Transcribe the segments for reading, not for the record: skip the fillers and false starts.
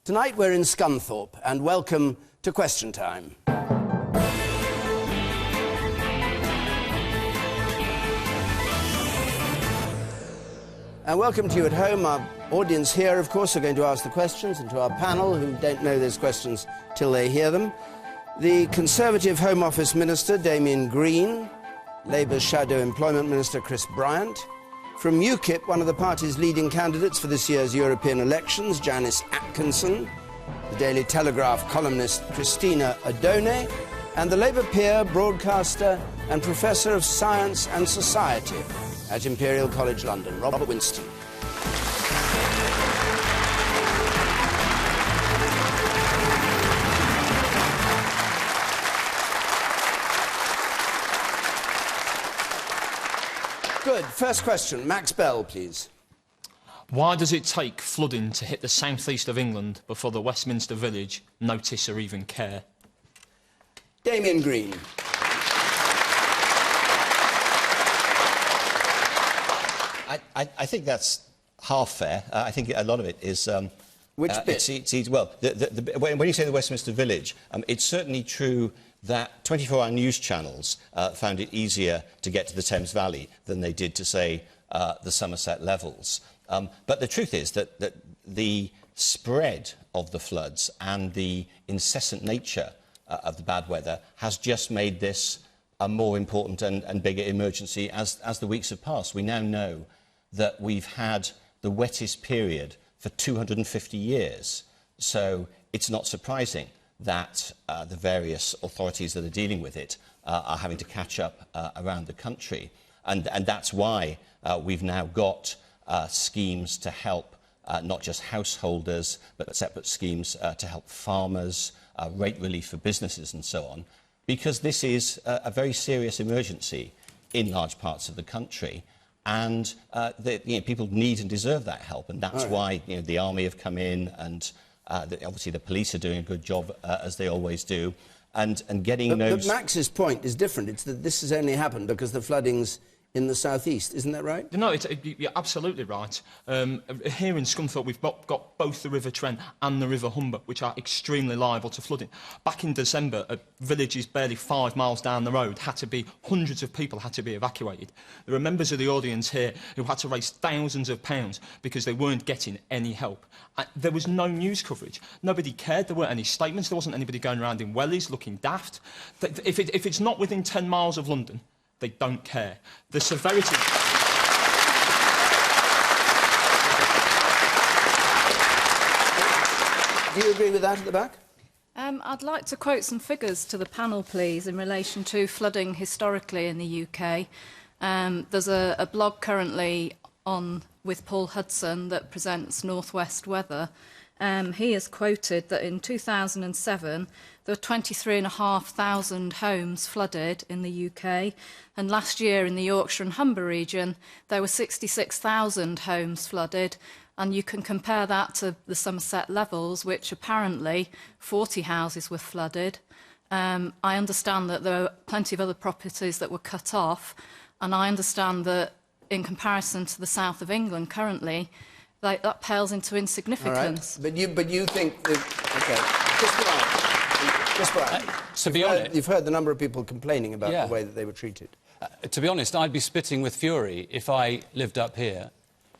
Tonight we're in Scunthorpe, and welcome to Question Time. And welcome to you at home. Our audience here, of course, are going to ask the questions, and to our panel, who don't know those questions till they hear them. The Conservative Home Office Minister, Damian Green, Labour's Shadow Employment Minister, Chris Bryant. From UKIP, one of the party's leading candidates for this year's European elections, Janice Atkinson. The Daily Telegraph columnist, Cristina, Odone. And the Labour peer, broadcaster and Professor of Science and Society at Imperial College London, Lord Winston. Good. First question. Max Bell, please. Why does it take flooding to hit the southeast of England before the Westminster Village notice or even care? Damian Green. I think that's half fair. I think a lot of it is... Which bit? Well, when you say the Westminster Village, it's certainly true that 24-hour news channels found it easier to get to the Thames Valley than they did to, say, the Somerset levels. But the truth is that the spread of the floods and the incessant nature of the bad weather has just made this a more important and bigger emergency as the weeks have passed. We now know that we've had the wettest period for 250 years. So it's not surprising that the various authorities that are dealing with it are having to catch up around the country. And that's why we've now got schemes to help not just householders, but separate schemes to help farmers, rate relief for businesses and so on, because this is a very serious emergency in large parts of the country. And people need and deserve that help, and that's why the army have come in, and obviously the police are doing a good job, as they always do, and getting those... But Max's point is different. It's that this has only happened because the flooding's in the southeast, isn't that right? No, you're absolutely right. Here in Scunthorpe, we've got both the River Trent and the River Humber, which are extremely liable to flooding. Back in December, villages barely 5 miles down the road hundreds of people had to be evacuated. There are members of the audience here who had to raise thousands of pounds because they weren't getting any help. There was no news coverage. Nobody cared. There weren't any statements. There wasn't anybody going around in wellies looking daft. If it's not within 10 miles of London, they don't care. The severity... Do you agree with that at the back? I'd like to quote some figures to the panel, please, in relation to flooding historically in the UK. There's a blog currently on with Paul Hudson that presents North West weather. He has quoted that in 2007 there were 23,500 homes flooded in the UK, and last year in the Yorkshire and Humber region there were 66,000 homes flooded, and you can compare that to the Somerset levels, which apparently 40 houses were flooded. I understand that there are plenty of other properties that were cut off, and I understand that in comparison to the south of England currently, that pales into insignificance. All right. But you think that... OK. Just Brian. To be honest... You've heard the number of people complaining about the way that they were treated. To be honest, I'd be spitting with fury if I lived up here,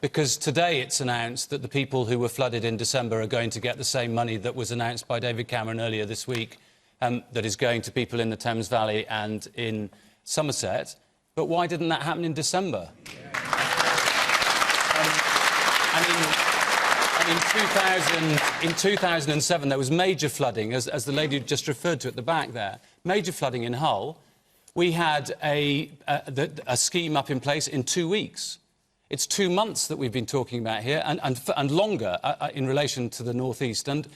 because today it's announced that the people who were flooded in December are going to get the same money that was announced by David Cameron earlier this week, that is going to people in the Thames Valley and in Somerset. But why didn't that happen in December? In 2007, there was major flooding, as the lady just referred to at the back there. Major flooding in Hull. We had a scheme up in place in 2 weeks. It's 2 months that we've been talking about here, and longer in relation to the North East. And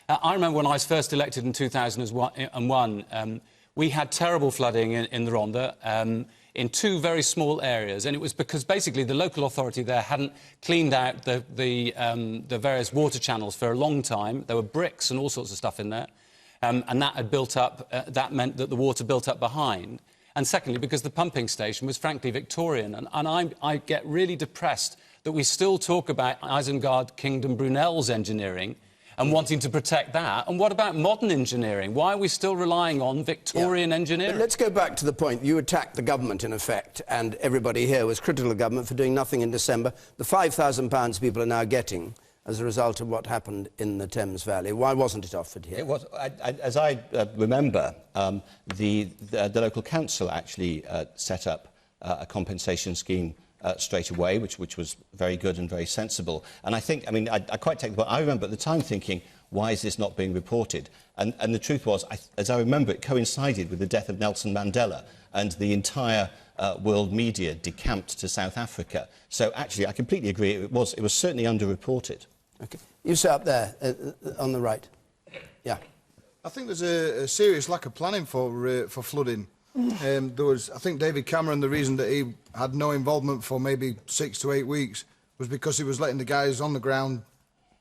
I remember when I was first elected in 2001, we had terrible flooding in the Rhondda, in 2 very small areas, and it was because basically the local authority there hadn't cleaned out the various water channels for a long time. There were bricks and all sorts of stuff in there, and that had built up. That meant that the water built up behind. And secondly, because the pumping station was frankly Victorian, and I get really depressed that we still talk about Isengard Kingdom Brunel's engineering and wanting to protect that. And what about modern engineering? Why are we still relying on Victorian engineering? But let's go back to the point. You attacked the government, in effect, and everybody here was critical of the government for doing nothing in December. The £5,000 people are now getting as a result of what happened in the Thames Valley. Why wasn't it offered here? It was, as I remember, the local council actually set up a compensation scheme straight away, which was very good and very sensible. And I think, I mean, I quite take the point. I remember at the time thinking, why is this not being reported? And the truth was, as I remember, it coincided with the death of Nelson Mandela, and the entire world media decamped to South Africa. So actually, I completely agree. It was certainly underreported. Okay. You sit up there on the right. Yeah. I think there's a serious lack of planning for flooding. There was, I think, David Cameron. The reason that he had no involvement for maybe 6 to 8 weeks was because he was letting the guys on the ground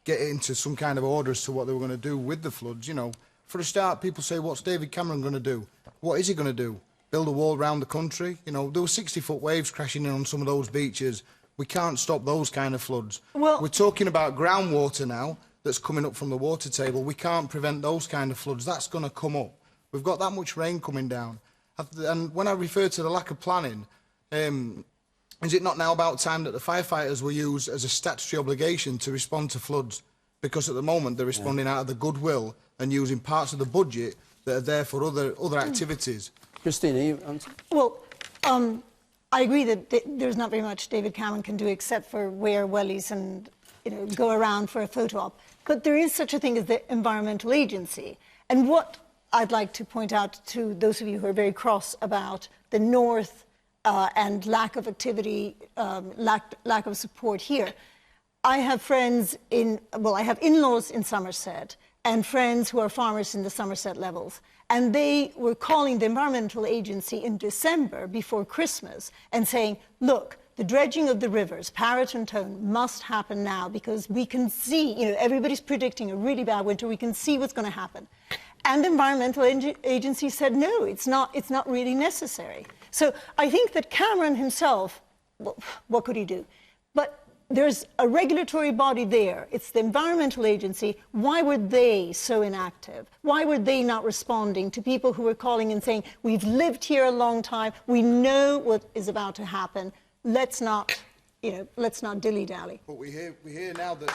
get into some kind of order as to what they were going to do with the floods. You know, for a start, people say, "What's David Cameron going to do? What is he going to do? Build a wall around the country?" You know, there were 60-foot waves crashing in on some of those beaches. We can't stop those kind of floods. Well, we're talking about groundwater now that's coming up from the water table. We can't prevent those kind of floods. That's going to come up. We've got that much rain coming down. And when I refer to the lack of planning, is it not now about time that the firefighters were used as a statutory obligation to respond to floods? Because at the moment they're responding out of the goodwill and using parts of the budget that are there for other activities. Cristina, you answer? Well, I agree that there's not very much David Cameron can do except for wear wellies and, you know, go around for a photo op. But there is such a thing as the Environmental Agency. And what I'd like to point out to those of you who are very cross about the North and lack of activity, lack of support here. I have friends I have in-laws in Somerset and friends who are farmers in the Somerset levels. And they were calling the Environmental Agency in December before Christmas and saying, look, the dredging of the rivers, Parrett and Tone, must happen now because we can see, you know, everybody's predicting a really bad winter. We can see what's going to happen. And the Environmental Agency said, no, it's not really necessary. So I think that Cameron himself, well, what could he do? But there's a regulatory body there. It's the Environmental Agency. Why were they so inactive? Why were they not responding to people who were calling and saying, we've lived here a long time, we know what is about to happen, let's not, you know, let's not dilly-dally. But we hear now that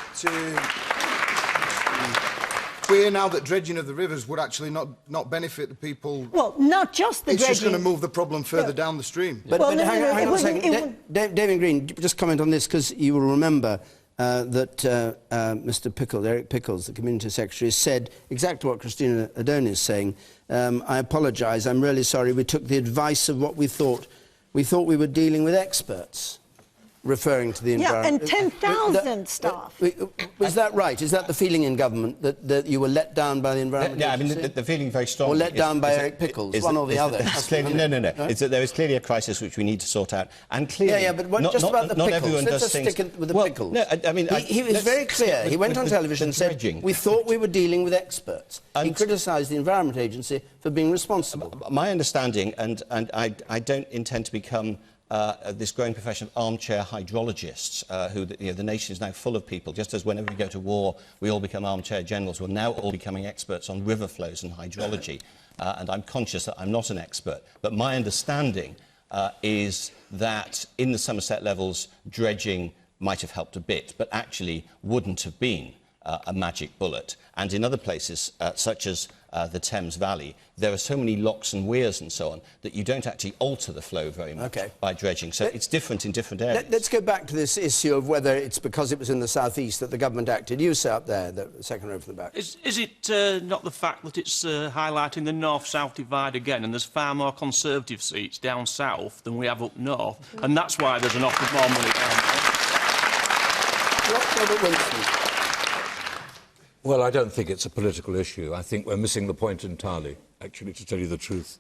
we hear now that dredging of the rivers would actually not benefit the people. Well, not just the dredging. It's just going to move the problem further down the stream. But, well, hang on a second. David Green, just comment on this, because you will remember that Mr. Pickles, Eric Pickles, the Community Secretary, said exactly what Cristina Odone is saying. I apologise, I'm really sorry, we took the advice of what we thought. We thought we were dealing with experts, referring to the environment. Yeah, and 10,000 staff. Was that right? Is that the feeling in government, that you were let down by the Environment Yeah, Agency? I mean, the feeling very strong. Or let down by Eric Pickles, one or the other? No. It's that there is clearly a crisis which we need to sort out. And clearly... Yeah, but just about the not Pickles. everyone Let's does just things... stick with the Pickles. No, I mean... He was very clear. He went on television and said, we thought we were dealing with experts. He criticised the Environment Agency for being responsible. My understanding, and I don't intend to become... this growing profession of armchair hydrologists, who the nation is now full of people. Just as whenever we go to war, we all become armchair generals, we're now all becoming experts on river flows and hydrology. And I'm conscious that I'm not an expert. But my understanding is that in the Somerset levels, dredging might have helped a bit, but actually wouldn't have been a magic bullet. And in other places, such as the Thames Valley, there are so many locks and weirs and so on that you don't actually alter the flow very much by dredging. So it's different in different areas. Let's go back to this issue of whether it's because it was in the southeast that the government acted. You sat up there, the second row from the back. Is it not the fact that it's highlighting the north-south divide again, and there's far more Conservative seats down south than we have up north, and that's why there's an awful more money down there? Lord Winston. Well, I don't think it's a political issue. I think we're missing the point entirely, actually, to tell you the truth.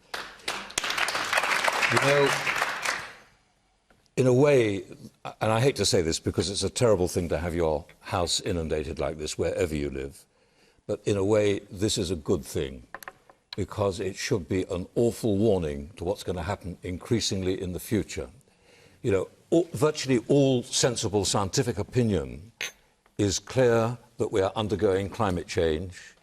You know, in a way, and I hate to say this because it's a terrible thing to have your house inundated like this wherever you live, but in a way, this is a good thing because it should be an awful warning to what's going to happen increasingly in the future. You know, virtually all sensible scientific opinion is clear that we are undergoing climate change,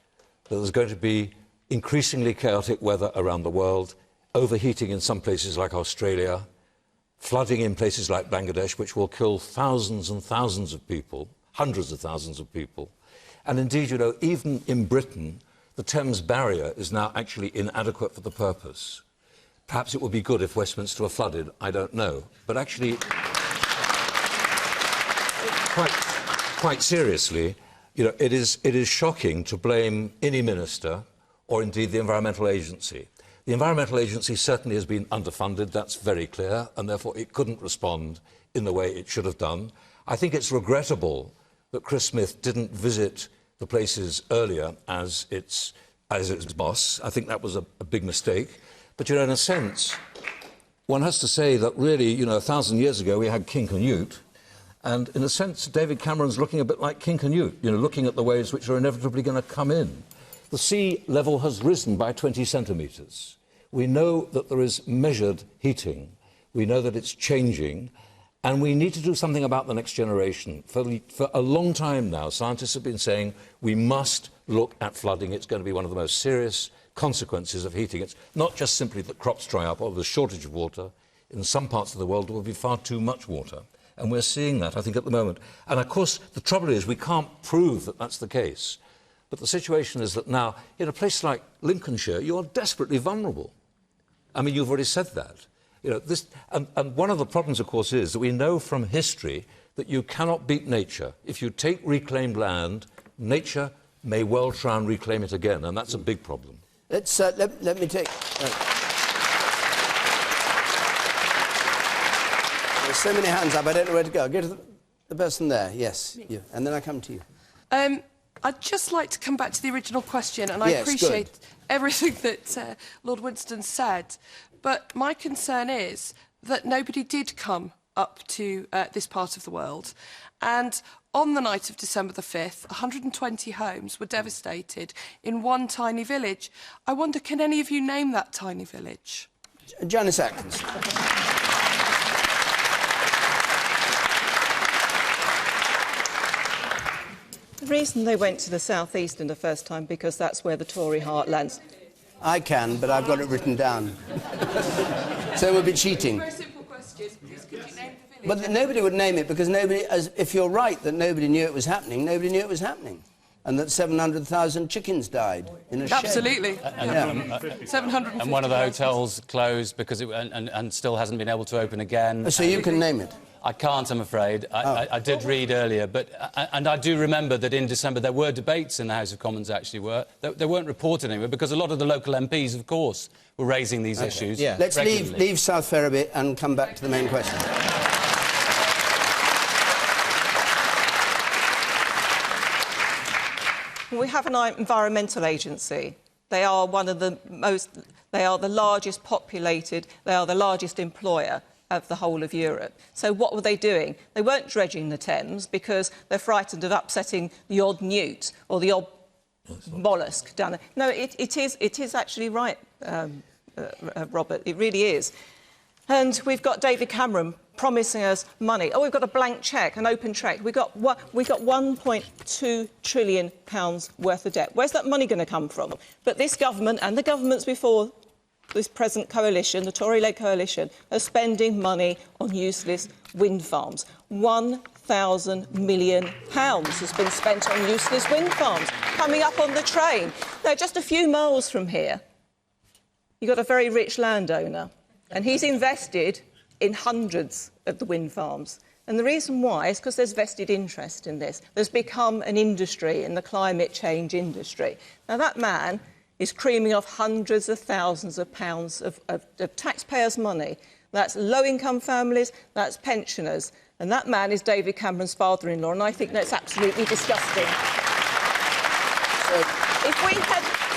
that there's going to be increasingly chaotic weather around the world, overheating in some places like Australia, flooding in places like Bangladesh, which will kill thousands and thousands of people, hundreds of thousands of people. And indeed, you know, even in Britain, the Thames barrier is now actually inadequate for the purpose. Perhaps it would be good if Westminster were flooded, I don't know. But actually, quite seriously, you know, it is shocking to blame any minister or indeed the Environmental Agency. The Environmental Agency certainly has been underfunded, that's very clear, and therefore it couldn't respond in the way it should have done. I think it's regrettable that Chris Smith didn't visit the places earlier as its boss. I think that was a big mistake. But, you know, in a sense, one has to say that really, you know, 1,000 years ago we had King Canute, and in a sense David Cameron's looking a bit like King Canute, you know, looking at the waves which are inevitably going to come in. The sea level has risen by 20 centimetres. We know that there is measured heating. We know that it's changing. And we need to do something about the next generation. For a long time now, scientists have been saying we must look at flooding. It's going to be one of the most serious consequences of heating. It's not just simply that crops dry up or the shortage of water. In some parts of the world, there will be far too much water. And we're seeing that, I think, at the moment. And, of course, the trouble is we can't prove that that's the case. But the situation is that now, in a place like Lincolnshire, you're desperately vulnerable. I mean, you've already said that. You know, and one of the problems, of course, is that we know from history that you cannot beat nature. If you take reclaimed land, nature may well try and reclaim it again, and that's a big problem. Let's, let me take... There's so many hands up, I don't know where to go. Go to the person there, yes, you. And then I come to you. I'd just like to come back to the original question, and yes, I appreciate everything that Lord Winston said, but my concern is that nobody did come up to this part of the world, and on the night of December the 5th, 120 homes were devastated in one tiny village. I wonder, can any of you name that tiny village? Janice Atkinson. The reason they went to the South East in the first time, because that's where the Tory heartlands... I can, but I've got it written down. So it would be cheating. Very simple question. Just could you name the But village? nobody would name it, because nobody, if you're right that nobody knew it was happening, nobody knew it was happening. And that 700,000 chickens died in a shed. Absolutely. 750. And one of the hotels closed because and still hasn't been able to open again. So you can name it? I can't, I'm afraid. I did read earlier, but and I do remember that in December there were debates in the House of Commons, actually were. They weren't reported anywhere, because a lot of the local MPs, of course, were raising these issues. Yeah. Let's leave South Ferriby and come back to the main question. We have an environmental agency. They are one of the most... They are the largest populated... They are the largest employer of the whole of Europe. So what were they doing? They weren't dredging the Thames because they're frightened of upsetting the odd newt or the odd mollusk down there. No, it is actually right, Robert. It really is. And we've got David Cameron promising us money. Oh, we've got a blank cheque, an open cheque. We got 1.2 trillion pounds worth of debt. Where's that money going to come from? But this government and the governments before this present coalition, the Tory-led coalition, are spending money on useless wind farms. £1,000 million has been spent on useless wind farms coming up on the train. Now, just a few miles from here, you've got a very rich landowner, and he's invested in hundreds of the wind farms. And the reason why is because there's vested interest in this. There's become an industry in the climate change industry. Now, that man is creaming off hundreds of thousands of pounds of taxpayers' money. That's low-income families, that's pensioners. And that man is David Cameron's father-in-law, and I think that's absolutely disgusting.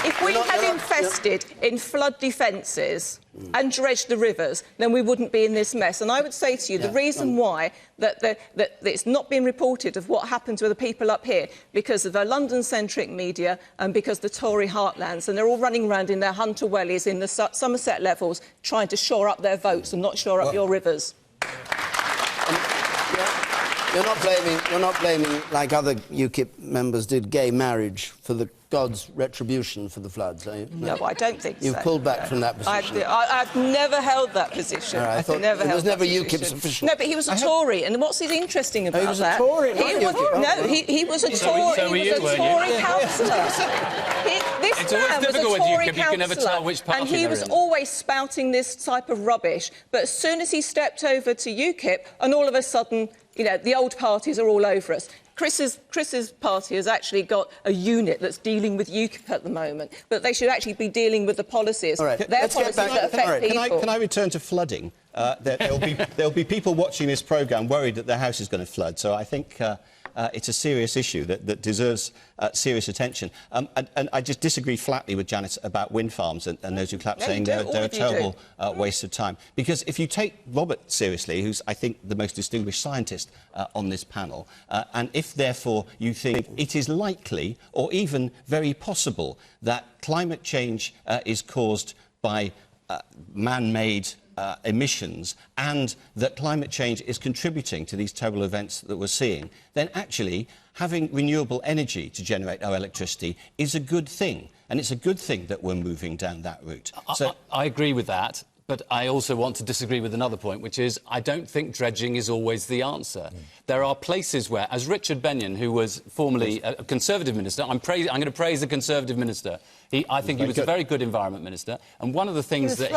If we had invested in flood defences and dredged the rivers, then we wouldn't be in this mess. And I would say to you, the reason why that it's not been reported of what happened to the people up here, because of the London-centric media and because the Tory heartlands, and they're all running around in their Hunter Wellies in the Somerset levels trying to shore up their votes and not shore up your rivers. You're not blaming, like other UKIP members did, gay marriage for the God's retribution for the floods, are you? No, I don't think so. You've pulled back from that position. I've never held that position. I thought never it was held never that UKIP's position. official. No, but he was a Tory, and what's interesting about that? He was a Tory, he was a Tory. He was a Tory councillor. This man was a Tory councillor, and he was always spouting this type of rubbish. But as soon as he stepped over to UKIP, and all of a sudden, you know, the old parties are all over us. Chris's party has actually got a unit that's dealing with UKIP at the moment, but they should actually be dealing with the policies. All right. Their policies that affect people. Can I return to flooding? There'll be people watching this programme worried that their house is going to flood, so I think it's a serious issue that deserves serious attention. And I just disagree flatly with Janice about wind farms and those who clap saying they're a terrible waste of time. Because if you take Robert seriously, who's, I think, the most distinguished scientist on this panel, and if, therefore, you think it is likely or even very possible that climate change is caused by man-made emissions and that climate change is contributing to these terrible events that we're seeing, then actually having renewable energy to generate our electricity is a good thing. And it's a good thing that we're moving down that route. I agree with that. But I also want to disagree with another point, which is I don't think dredging is always the answer. There are places where, as Richard Benyon, who was formerly a Conservative minister, I'm going to praise the Conservative minister. I think he was a very good environment minister. And one of the things that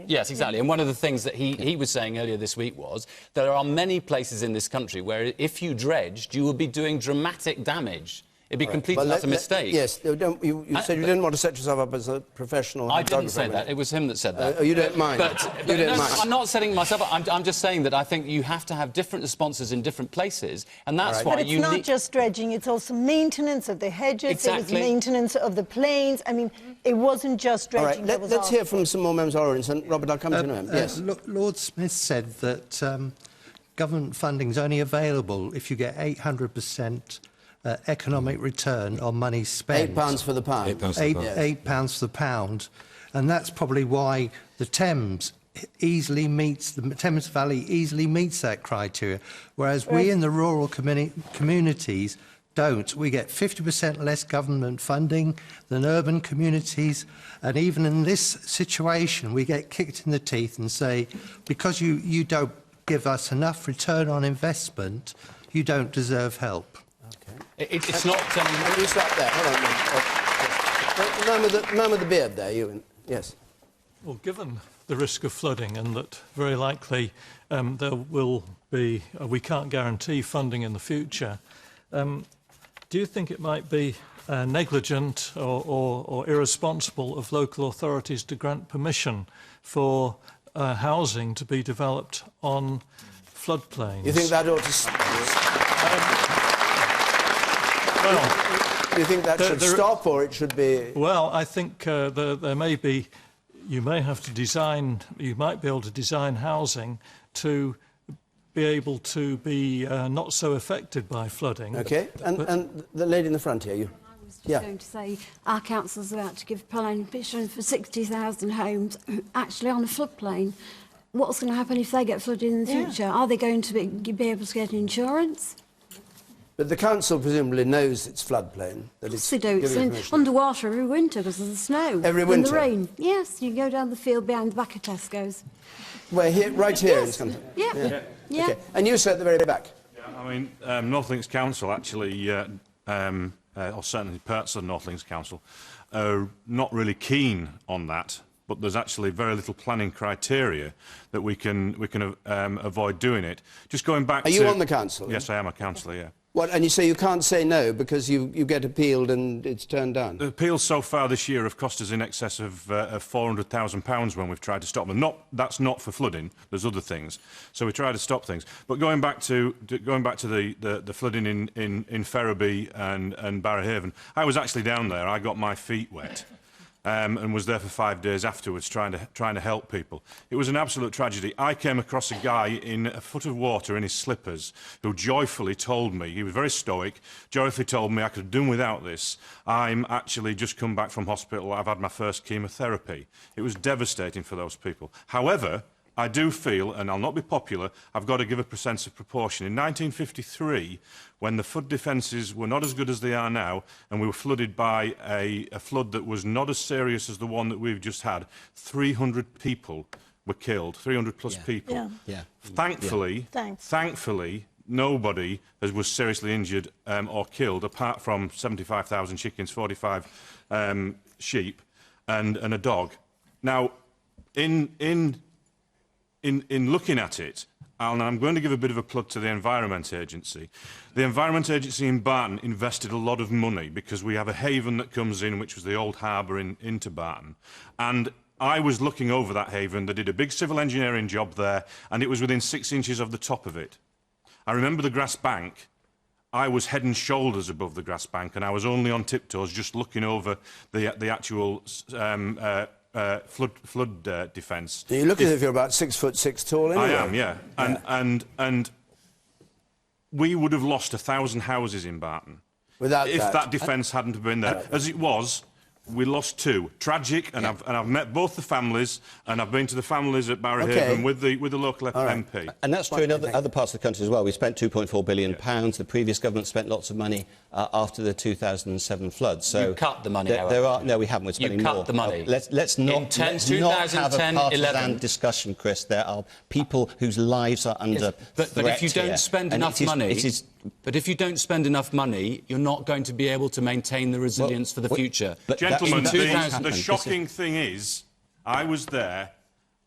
yes, exactly. And one of the things that he was saying earlier this week was there are many places in this country where if you dredged, you would be doing dramatic damage. It'd be completely a mistake. Yes, you said you didn't want to set yourself up as a professional. I didn't say that. It was him that said that. You don't mind. I'm not setting myself up. I'm just saying that I think you have to have different responses in different places, and that's why you need... But it's not just dredging, it's also maintenance of the hedges, exactly. It was maintenance of the plains. I mean, it wasn't just dredging. All right, let's hear from some more members of our audience, and Robert, I'll come to him. Yes. Lord Smith said that government funding is only available if you get 800% economic return on money spent. £8 for the pound. £8 for the pound. And that's probably why the Thames Valley easily meets that criteria, whereas we in the rural communities don't. We get 50% less government funding than urban communities, and even in this situation we get kicked in the teeth and say, because you don't give us enough return on investment, you don't deserve help. It's not... You stop there. Hold on. The man with the beard there, you... Yes. Well, given the risk of flooding and that very likely there will be... we can't guarantee funding in the future, do you think it might be negligent or irresponsible of local authorities to grant permission for housing to be developed on floodplains? You think that ought to... do you think that should stop, or it should be... Well, I think there may be... You may have to design... You might be able to design housing to be able to be not so affected by flooding. OK. And the lady in the front here, you... I was just going to say, our council's about to give planning permission for 60,000 homes actually on a floodplain. What's going to happen if they get flooded in the future? Are they going to be able to get insurance? But the council presumably knows it's floodplain. That it's they do. It's underwater every winter because of the snow. Every winter? And the rain. Yes, you go down the field behind the back of Tesco's. We're here, right here in Scunthorpe? Yeah. Okay. And you, sir, at the very back? Yeah, I mean, North Links Council actually, or certainly parts of North Links Council, are not really keen on that. But there's actually very little planning criteria that we can avoid doing it. Just going back to... Are you on the council? Yes, I am a councillor, yeah. What, and you say you can't say no because you get appealed and it's turned down? The appeals so far this year have cost us in excess of £400,000 when we've tried to stop them. That's not for flooding. There's other things. So we try to stop things. But going back to the flooding in Ferriby and Barrowhaven, I was actually down there. I got my feet wet. And was there for 5 days afterwards trying to help people. It was an absolute tragedy. I came across a guy in a foot of water in his slippers who joyfully told me, he was very stoic, joyfully told me I could have done without this. I'm actually just come back from hospital. I've had my first chemotherapy. It was devastating for those people. However, I do feel, and I'll not be popular, I've got to give a sense of proportion. In 1953, when the flood defences were not as good as they are now, and we were flooded by a flood that was not as serious as the one that we've just had, 300 people were killed, 300 plus people. Thankfully, nobody was seriously injured or killed, apart from 75,000 chickens, 45 sheep, and a dog. Now, in looking at it, and I'm going to give a bit of a plug to the Environment Agency. The Environment Agency in Barton invested a lot of money because we have a haven that comes in, which was the old harbour into Barton. And I was looking over that haven. They did a big civil engineering job there, and it was within 6 inches of the top of it. I remember the grass bank. I was head and shoulders above the grass bank, and I was only on tiptoes just looking over the actual flood defence. You look as if you're about 6'6" tall anyway. I am, yeah. And we would have lost 1,000 houses in Barton if that defence hadn't have been there. As it was, we lost 2. Tragic, and I've met both the families, and I've been to the families at Barrowhaven with the local MP. And that's true in other parts of the country as well. We spent £2.4 billion. The previous government spent lots of money after the 2007 flood. So you cut the money. No, we haven't. We're spending more. You cut the money. Let's not have a partisan discussion, Chris. There are people whose lives are under threat. But if you don't spend enough money. But if you don't spend enough money, you're not going to be able to maintain the resilience for the future. Gentlemen, the shocking thing is, I was there,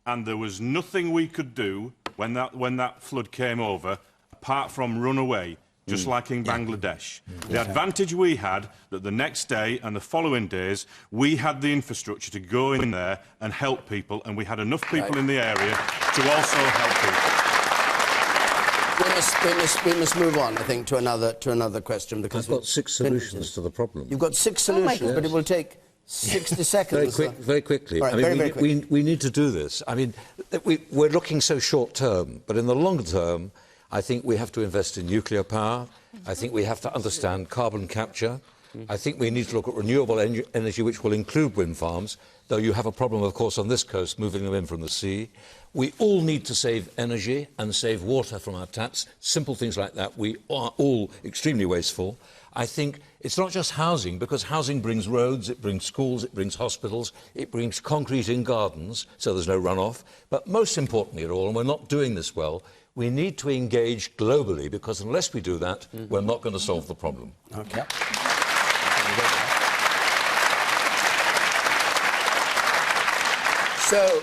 and there was nothing we could do when that flood came over, apart from run away, just like in Bangladesh. The advantage we had, that the next day and the following days, we had the infrastructure to go in there and help people, and we had enough people in the area to also help people. We must move on, I think, to another question, because I've got 6 solutions to the problem. You've got 6 solutions, but it will take 60 seconds. Very quickly. Right, I mean, very quickly. We need to do this. I mean, we're looking so short term, but in the long term, I think we have to invest in nuclear power. I think we have to understand carbon capture. I think we need to look at renewable energy, which will include wind farms, though you have a problem, of course, on this coast, moving them in from the sea. We all need to save energy and save water from our taps. Simple things like that. We are all extremely wasteful. I think it's not just housing, because housing brings roads, it brings schools, it brings hospitals, it brings concrete in gardens, so there's no runoff. But most importantly of all, and we're not doing this well, we need to engage globally, because unless we do that, we're not going to solve the problem. Okay. So,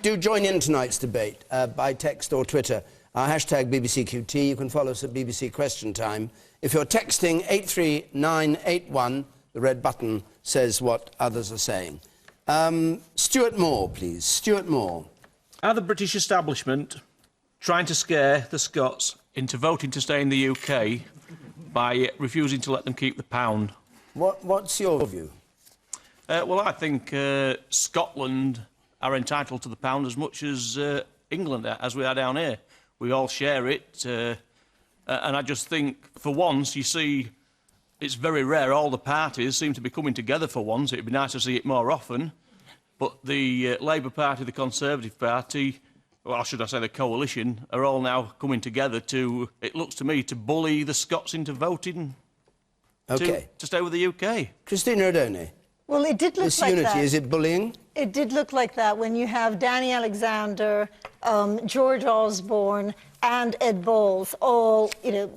do join in tonight's debate by text or Twitter. Our hashtag BBCQT. You can follow us at BBC Question Time. If you're texting 83981, the red button says what others are saying. Stuart Moore, please. Stuart Moore. Are the British establishment trying to scare the Scots into voting to stay in the UK by refusing to let them keep the pound? What's your view? Well, I think Scotland are entitled to the pound as much as England, as we are down here. We all share it, and I just think, for once, you see, it's very rare. All the parties seem to be coming together for once. It'd be nice to see it more often. But the Labour Party, the Conservative Party, well, should I say the coalition, are all now coming together to, it looks to me, to bully the Scots into voting to stay with the UK. Cristina Odone. Well, it did look like unity, that. is it bullying? It did look like that when you have Danny Alexander, George Osborne and Ed Balls all,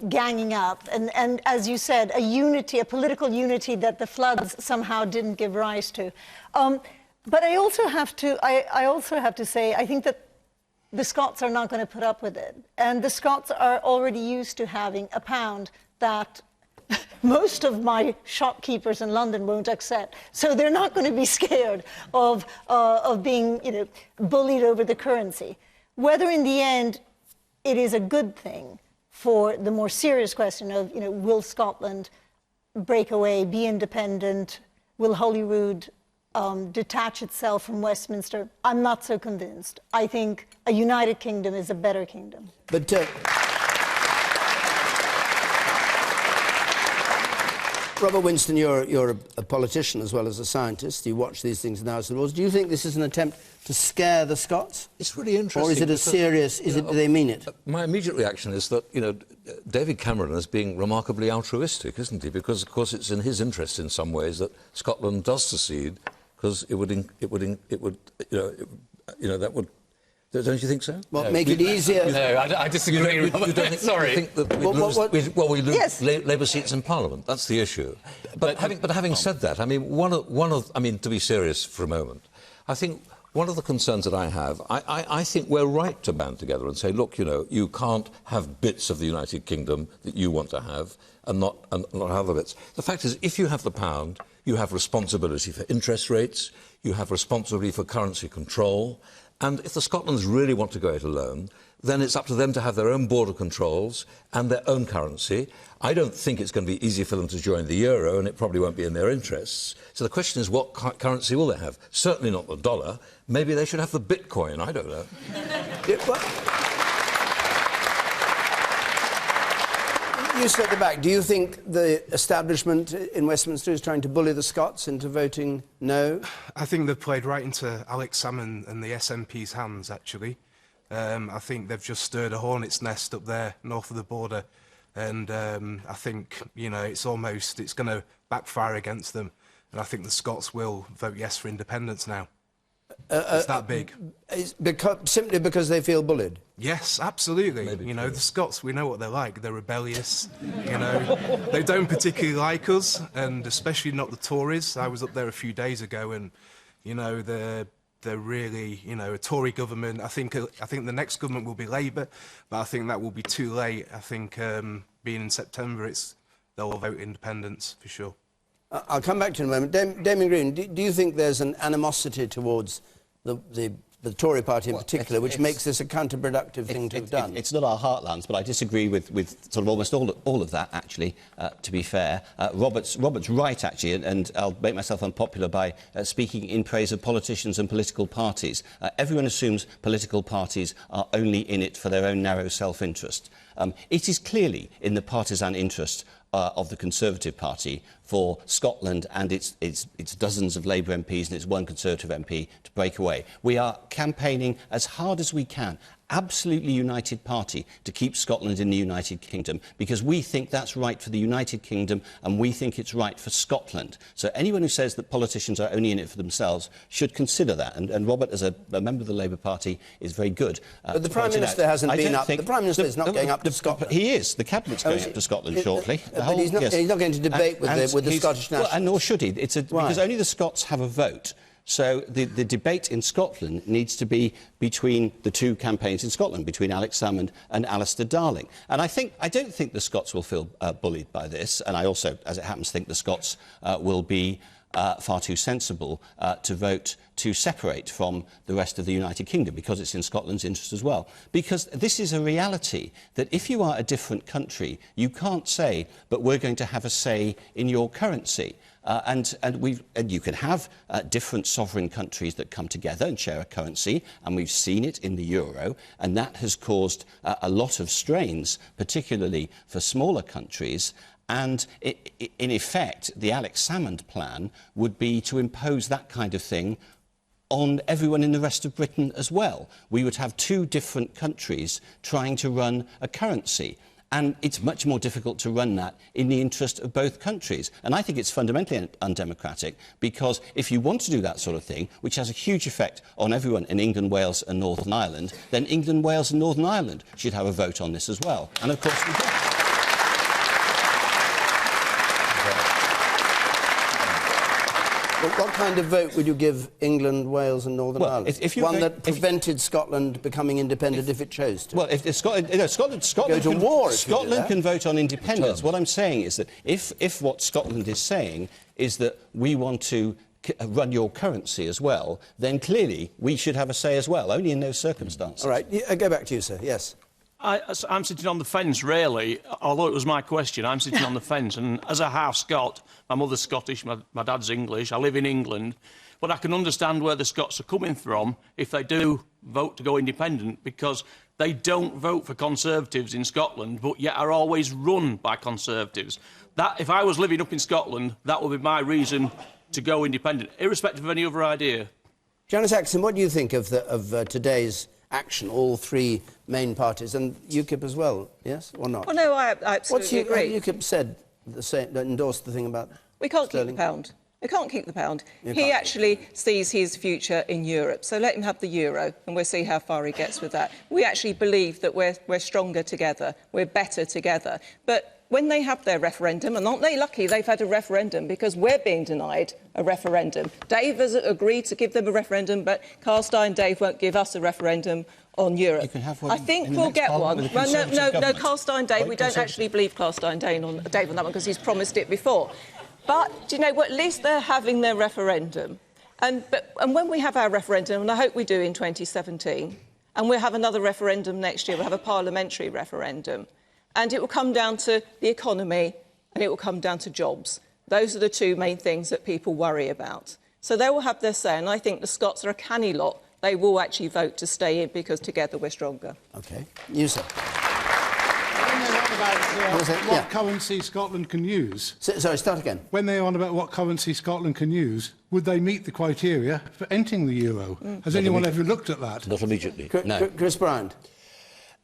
ganging up. And as you said, a unity, a political unity that the floods somehow didn't give rise to. But I also have to say, I think that the Scots are not going to put up with it. And the Scots are already used to having a pound that most of my shopkeepers in London won't accept. So they're not going to be scared of being, bullied over the currency. Whether in the end it is a good thing for the more serious question of, will Scotland break away, be independent, will Holyrood detach itself from Westminster? I'm not so convinced. I think a united kingdom is a better kingdom. But Robert Winston, you're a politician as well as a scientist. You watch these things in the House of Lords. Do you think this is an attempt to scare the Scots? It's really interesting. Or is it a serious... do they mean it? My immediate reaction is that, David Cameron is being remarkably altruistic, isn't he? Because, of course, it's in his interest in some ways that Scotland does secede, because that would... Don't you think so? Well, no, make it easier... No, I disagree. Sorry. You think that we lose yes. Labour seats in Parliament? That's the issue. But having said that, I mean, to be serious for a moment, I think one of the concerns that I have, I think we're right to band together and say, look, you can't have bits of the United Kingdom that you want to have and not other bits. The fact is, if you have the pound, you have responsibility for interest rates, you have responsibility for currency control. And if the Scotlands really want to go it alone, then it's up to them to have their own border controls and their own currency. I don't think it's going to be easy for them to join the euro, and it probably won't be in their interests. So the question is, what currency will they have? Certainly not the dollar. Maybe they should have the Bitcoin. I don't know. You sit at the back. Do you think the establishment in Westminster is trying to bully the Scots into voting no? I think they've played right into Alex Salmond and the SNP's hands, actually. I think they've just stirred a hornet's nest up there north of the border, and I think, it's going to backfire against them, and I think the Scots will vote yes for independence now. It's that big. Simply because they feel bullied? Yes, absolutely. The Scots, we know what they're like. They're rebellious, They don't particularly like us, and especially not the Tories. I was up there a few days ago, and, they're really, a Tory government. I think the next government will be Labour, but I think that will be too late. I think being in September, they'll vote independence for sure. I'll come back to you in a moment. Damian Green, do you think there's an animosity towards the Tory party in particular, which makes this a counterproductive thing to have done? It's not our heartlands, but I disagree with sort of almost all of that, actually, to be fair. Robert's right, actually, and I'll make myself unpopular by speaking in praise of politicians and political parties. Everyone assumes political parties are only in it for their own narrow self-interest. It is clearly in the partisan interest of the Conservative Party for Scotland and its dozens of Labour MPs and its one Conservative MP to break away. We are campaigning as hard as we can, absolutely united party, to keep Scotland in the United Kingdom, because we think that's right for the United Kingdom and we think it's right for Scotland. So anyone who says that politicians are only in it for themselves should consider that. And Robert, as a member of the Labour Party, is very good. But the Prime Minister hasn't been up. The Prime Minister is not going up to Scotland. He is. The Cabinet's going up to Scotland shortly. But he's not going to debate with the Scottish National. Well, and nor should he. Because only the Scots have a vote. So the debate in Scotland needs to be between the two campaigns in Scotland, between Alex Salmond and Alistair Darling. And I don't think the Scots will feel bullied by this. And I also, as it happens, think the Scots will be far too sensible to vote to separate from the rest of the United Kingdom, because it's in Scotland's interest as well. Because this is a reality that if you are a different country, you can't say, but we're going to have a say in your currency. And you can have different sovereign countries that come together and share a currency, and we've seen it in the euro, and that has caused a lot of strains, particularly for smaller countries. And in effect, the Alex Salmond plan would be to impose that kind of thing on everyone in the rest of Britain as well. We would have two different countries trying to run a currency. And it's much more difficult to run that in the interest of both countries. And I think it's fundamentally undemocratic, because if you want to do that sort of thing, which has a huge effect on everyone in England, Wales and Northern Ireland, then England, Wales and Northern Ireland should have a vote on this as well. And of course we do. But what kind of vote would you give England, Wales and Northern Ireland? That prevented Scotland becoming independent if it chose to? Well, if Scotland go to war, Scotland can vote on independence. What I'm saying is that if what Scotland is saying is that we want to run your currency as well, then clearly we should have a say as well, only in those circumstances. All right, go back to you, sir. Yes. I'm sitting on the fence, really, although it was my question. I'm sitting on the fence, and as a half-Scot, my mother's Scottish, my dad's English, I live in England, but I can understand where the Scots are coming from if they do vote to go independent, because they don't vote for Conservatives in Scotland, but yet are always run by Conservatives. That, if I was living up in Scotland, that would be my reason to go independent, irrespective of any other idea. Janice Atkinson, what do you think of today's action, all three main parties, and UKIP as well, yes, or not? Well, no, I absolutely agree. UKIP said the same, endorsed the thing about we can't sterling. keep the pound. We can't keep the pound. He actually sees his future in Europe, so let him have the euro, and we'll see how far he gets with that. We actually believe that we're stronger together, we're better together. But when they have their referendum, and aren't they lucky they've had a referendum, because we're being denied a referendum. Dave has agreed to give them a referendum, but Carstein Dave won't give us a referendum on Europe. You can have one. I think we'll get one. Well, no, Carstein Dave, we don't actually believe Carstein Dave on that one, because he's promised it before. But, do you know what, at least they're having their referendum. And when we have our referendum, and I hope we do in 2017, and we'll have another referendum next year, we'll have a parliamentary referendum, and it will come down to the economy and it will come down to jobs. Those are the two main things that people worry about. So they will have their say, and I think the Scots are a canny lot. They will actually vote to stay in, because together we're stronger. OK. You, sir. When they're on about what currency Scotland can use... Sorry, start again. When they're on about what currency Scotland can use, would they meet the criteria for entering the euro? Has anyone ever looked at that? Not immediately. No. Chris Bryant.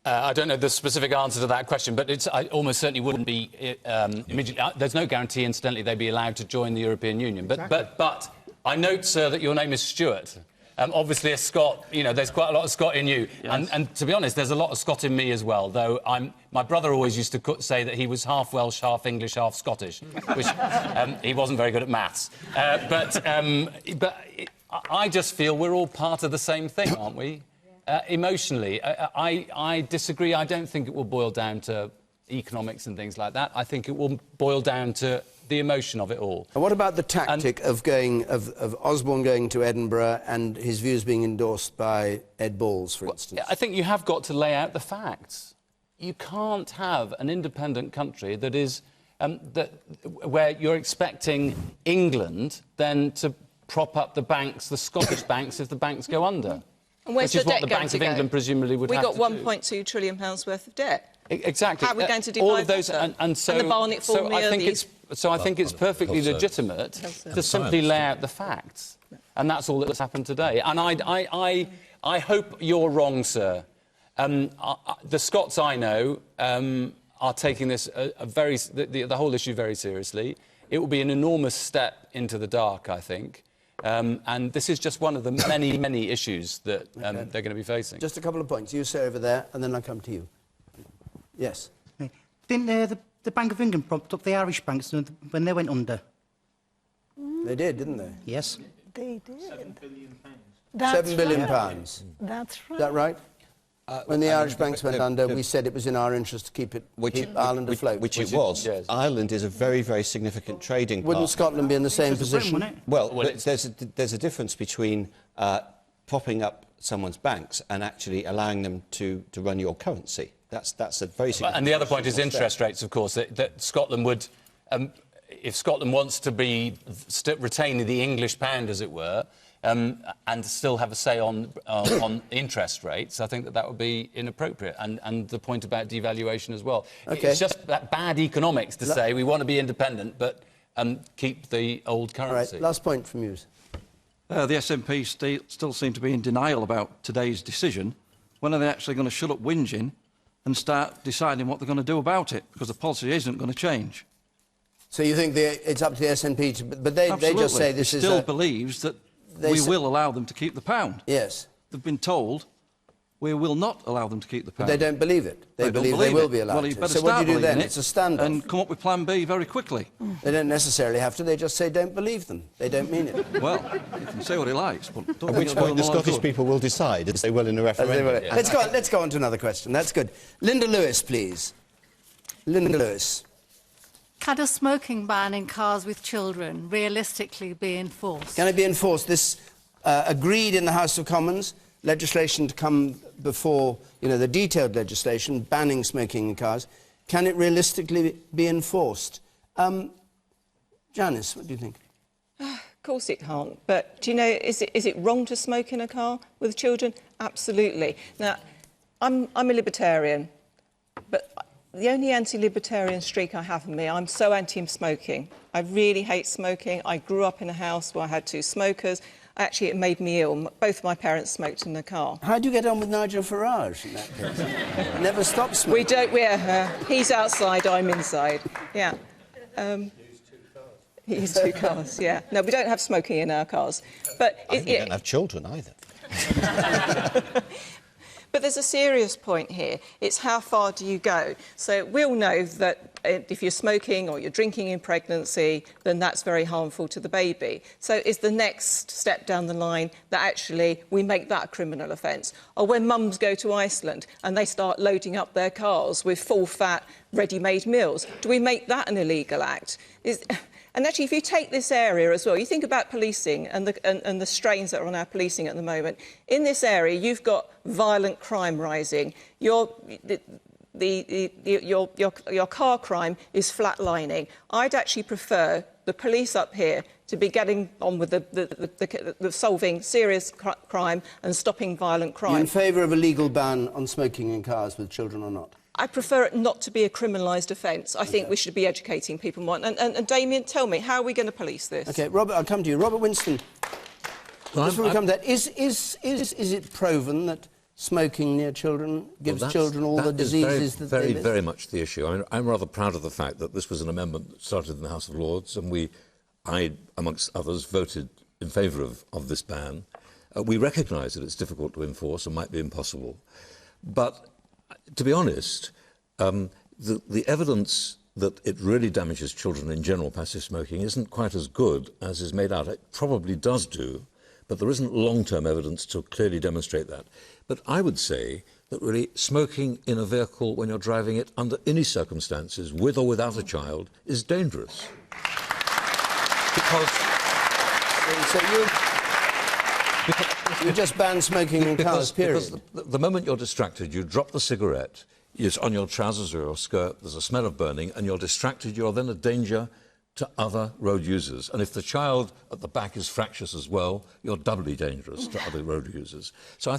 I don't know the specific answer to that question, but I almost certainly wouldn't be immediately. There's no guarantee, incidentally, they'd be allowed to join the European Union. But I note, sir, that your name is Stuart. Obviously, a Scot, you know, there's quite a lot of Scot in you. Yes. And to be honest, there's a lot of Scot in me as well, though my brother always used to say that he was half Welsh, half English, half Scottish, which he wasn't very good at maths. But I just feel we're all part of the same thing, aren't we? Emotionally, I disagree. I don't think it will boil down to economics and things like that. I think it will boil down to the emotion of it all. And what about the tactic of Osborne going to Edinburgh and his views being endorsed by Ed Balls, for instance? I think you have got to lay out the facts. You can't have an independent country that is where you're expecting England then to prop up the banks, the Scottish banks, if the banks go under. And where's which is the what debt the Bank of England presumably would have to do. We've got £1.2 trillion worth of debt. Exactly. How are we going to divide all of those, that? and the Barnet Four I think it's perfectly legitimate to simply lay out the facts, and that's all that's happened today. And I hope you're wrong, sir. The Scots I know are taking this the whole issue very seriously. It will be an enormous step into the dark, I think. And this is just one of the many, many issues that they're going to be facing. Just a couple of points. You, sir, over there, and then I'll come to you. Yes. Didn't the Bank of England propped up the Irish banks when they went under? They did, didn't they? Yes. They did. £7 billion. That's right. Is that right? When the Irish banks went under, we said it was in our interest to keep Ireland afloat. Which it was. Yes. Ireland is a very, very significant trading partner. Wouldn't Scotland be in the same position? Well, there's a difference between propping up someone's banks and actually allowing them to run your currency. That's a very significant... And the other point is interest rates, of course, that Scotland would... if Scotland wants to be retain the English pound, as it were, and still have a say on interest rates, I think that would be inappropriate. And the point about devaluation as well. Okay. It's just that bad economics to say we want to be independent, but keep the old currency. All right, last point from you. The SNP still seem to be in denial about today's decision. When are they actually going to shut up whinging and start deciding what they're going to do about it? Because the policy isn't going to change. So you think it's up to the SNP to... But they just say this is... still believes that we will allow them to keep the pound. Yes. They've been told we will not allow them to keep the pound. But they don't believe it. They believe they will be allowed to. So what do you do then? It's a standoff. And come up with Plan B very quickly. They don't necessarily have to. They just say don't believe them. They don't mean it. Well, you can say what he likes, but... At which point the Scottish people will decide, as they will in a referendum. Yeah. Let's go on to another question. That's good. Linda Lewis, please. Linda Lewis. Can a smoking ban in cars with children realistically be enforced? Can it be enforced? This agreed in the House of Commons. legislation to come before, you know, the detailed legislation banning smoking in cars. Can it realistically be enforced? Janice, what do you think? Of course it can't. But do you know, is it wrong to smoke in a car with children? Absolutely. Now, I'm a libertarian, but the only anti-libertarian streak I have in me, I'm so anti-smoking. I really hate smoking. I grew up in a house where I had 2 smokers. Actually, it made me ill. Both my parents smoked in the car. How do you get on with Nigel Farage in that case? Never stop smoking. We don't, he's outside, I'm inside. Yeah. He's 2 cars, yeah. No, we don't have smoking in our cars. But we don't have children either. But there's a serious point here. It's how far do you go? So we all know that if you're smoking or you're drinking in pregnancy, then that's very harmful to the baby. So is the next step down the line that actually we make that a criminal offence? Or when mums go to Iceland and they start loading up their cars with full-fat, ready-made meals, do we make that an illegal act? And actually, if you take this area as well, you think about policing and the strains that are on our policing at the moment. In this area, you've got violent crime rising. Your car crime is flatlining. I'd actually prefer the police up here to be getting on with the solving serious crime and stopping violent crime. Are you in favour of a legal ban on smoking in cars with children or not? I prefer it not to be a criminalised offence. I think we should be educating people more. And Damian, tell me, how are we going to police this? OK, Robert, I'll come to you. Robert Winston, just before we come to that, is it proven that smoking near children gives children all the diseases that they very much the issue. I mean, I'm rather proud of the fact that this was an amendment that started in the House of Lords, and I, amongst others, voted in favour of this ban. We recognise that it's difficult to enforce and might be impossible. But to be honest, the evidence that it really damages children in general, passive smoking, isn't quite as good as is made out. It probably does do, but there isn't long-term evidence to clearly demonstrate that. But I would say that really smoking in a vehicle when you're driving it under any circumstances, with or without a child, is dangerous. Because you just ban smoking in cars, period. Because the moment you're distracted, you drop the cigarette, it's on your trousers or your skirt, there's a smell of burning, and you're distracted, you're then a danger to other road users. And if the child at the back is fractious as well, you're doubly dangerous to other road users. So I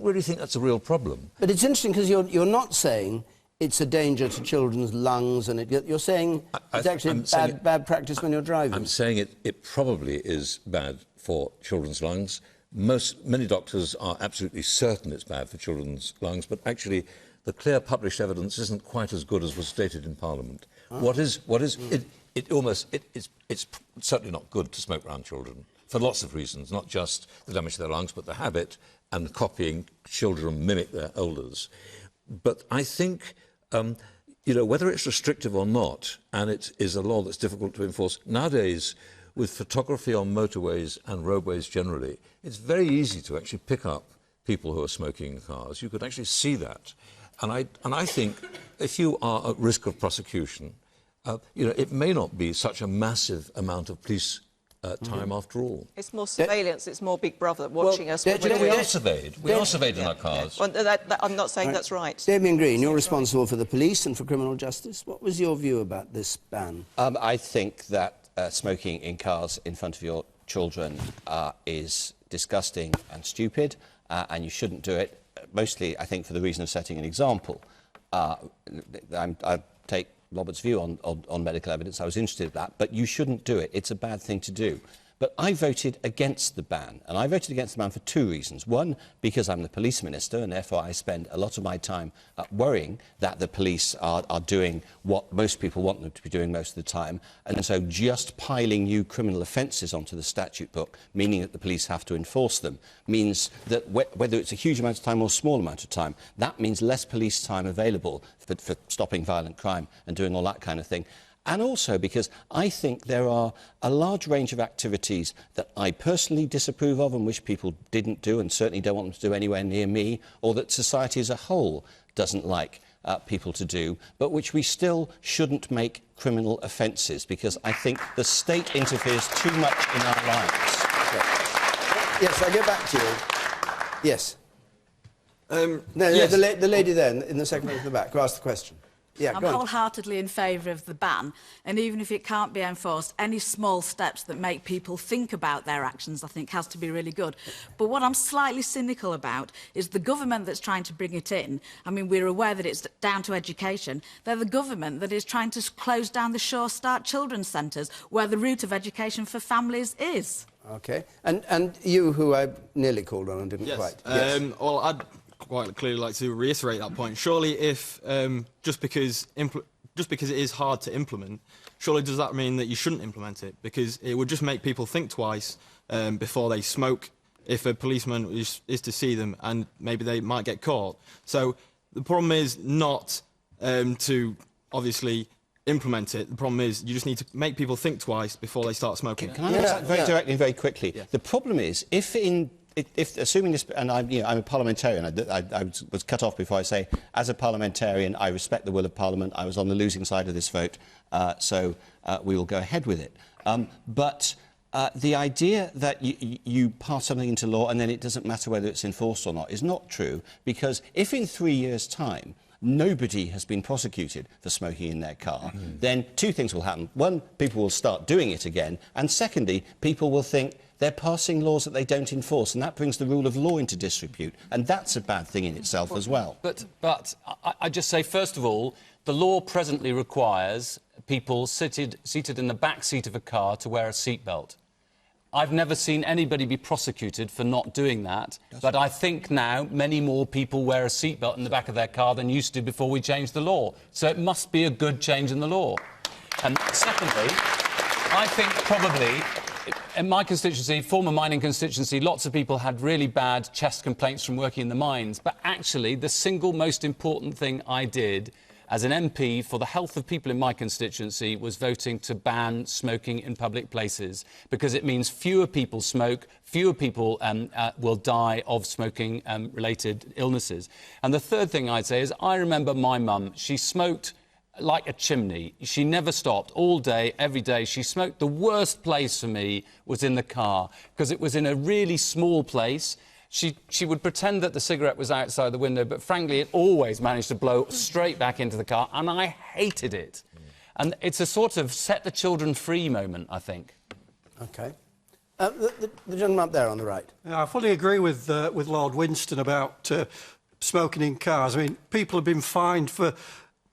really think that's a real problem. But it's interesting because you're not saying it's a danger to children's lungs, and you're saying it's actually bad practice when you're driving. I'm saying it probably is bad for children's lungs. Many doctors are absolutely certain it's bad for children's lungs, but actually the clear published evidence isn't quite as good as was stated in Parliament. It's certainly not good to smoke around children for lots of reasons, not just the damage to their lungs, but the habit and copying children mimic their elders. But I think, whether it's restrictive or not, and it is a law that's difficult to enforce, nowadays, with photography on motorways and roadways generally, it's very easy to actually pick up people who are smoking in cars. You could actually see that. And I think if you are at risk of prosecution, it may not be such a massive amount of police time after all. It's more surveillance, it's more Big Brother watching us. We are surveyed. We are surveyed in our cars. Well, I'm not saying that's right. Damian Green, you're responsible for the police and for criminal justice. What was your view about this ban? I think that smoking in cars in front of your children is disgusting and stupid, and you shouldn't do it, mostly, I think, for the reason of setting an example. I take Robert's view on medical evidence. I was interested in that, but you shouldn't do it. It's a bad thing to do. But I voted against the ban, and I voted against the ban for 2 reasons. One, because I'm the police minister, and therefore I spend a lot of my time worrying that the police are doing what most people want them to be doing most of the time, and so just piling new criminal offences onto the statute book, meaning that the police have to enforce them, means that whether it's a huge amount of time or a small amount of time, that means less police time available for stopping violent crime and doing all that kind of thing. And also because I think there are a large range of activities that I personally disapprove of and wish people didn't do, and certainly don't want them to do anywhere near me, or that society as a whole doesn't like people to do, but which we still shouldn't make criminal offences, because I think the state interferes too much in our lives. Yes, I'll get back to you. Yes. Yes. The lady there in the second row at the back who asked the question. Yeah, I'm wholeheartedly in favour of the ban, and even if it can't be enforced, any small steps that make people think about their actions, I think, has to be really good. But what I'm slightly cynical about is the government that's trying to bring it in. I mean, we're aware that it's down to education. They're the government that is trying to close down the Sure Start children's centres, where the root of education for families is. OK. And you, who I nearly called on and didn't quite. Yes. Well, I'd quite clearly like to reiterate that point. Surely if just because it is hard to implement, surely does that mean that you shouldn't implement it? Because it would just make people think twice before they smoke if a policeman is to see them, and maybe they might get caught. So the problem is not to obviously implement it. The problem is you just need to make people think twice before they start smoking. Can I answer that very directly and very quickly? Yeah. The problem is, if assuming this, and I'm a parliamentarian, I was cut off before I say, as a parliamentarian, I respect the will of Parliament. I was on the losing side of this vote, so we will go ahead with it. But the idea that you pass something into law and then it doesn't matter whether it's enforced or not is not true, because if in 3 years' time nobody has been prosecuted for smoking in their car, then two things will happen. One, people will start doing it again, and secondly, people will think they're passing laws that they don't enforce, and that brings the rule of law into disrepute, and that's a bad thing in itself as well. But I just say, first of all, the law presently requires people seated in the back seat of a car to wear a seatbelt. I've never seen anybody be prosecuted for not doing that, but I think now many more people wear a seatbelt in the back of their car than used to before we changed the law. So it must be a good change in the law. And secondly, I think probably in my constituency, former mining constituency, lots of people had really bad chest complaints from working in the mines. But actually, the single most important thing I did as an MP for the health of people in my constituency was voting to ban smoking in public places, because it means fewer people smoke, fewer people will die of smoking-related illnesses. And the third thing I'd say is I remember my mum. She smoked like a chimney. She never stopped. All day, every day, she smoked. The worst place for me was in the car, because it was in a really small place. She would pretend that the cigarette was outside the window, but frankly, it always managed to blow straight back into the car, and I hated it. And it's a sort of set the children free moment, I think. OK. The gentleman up there on the right. I fully agree with Lord Winston about smoking in cars. I mean, people have been fined for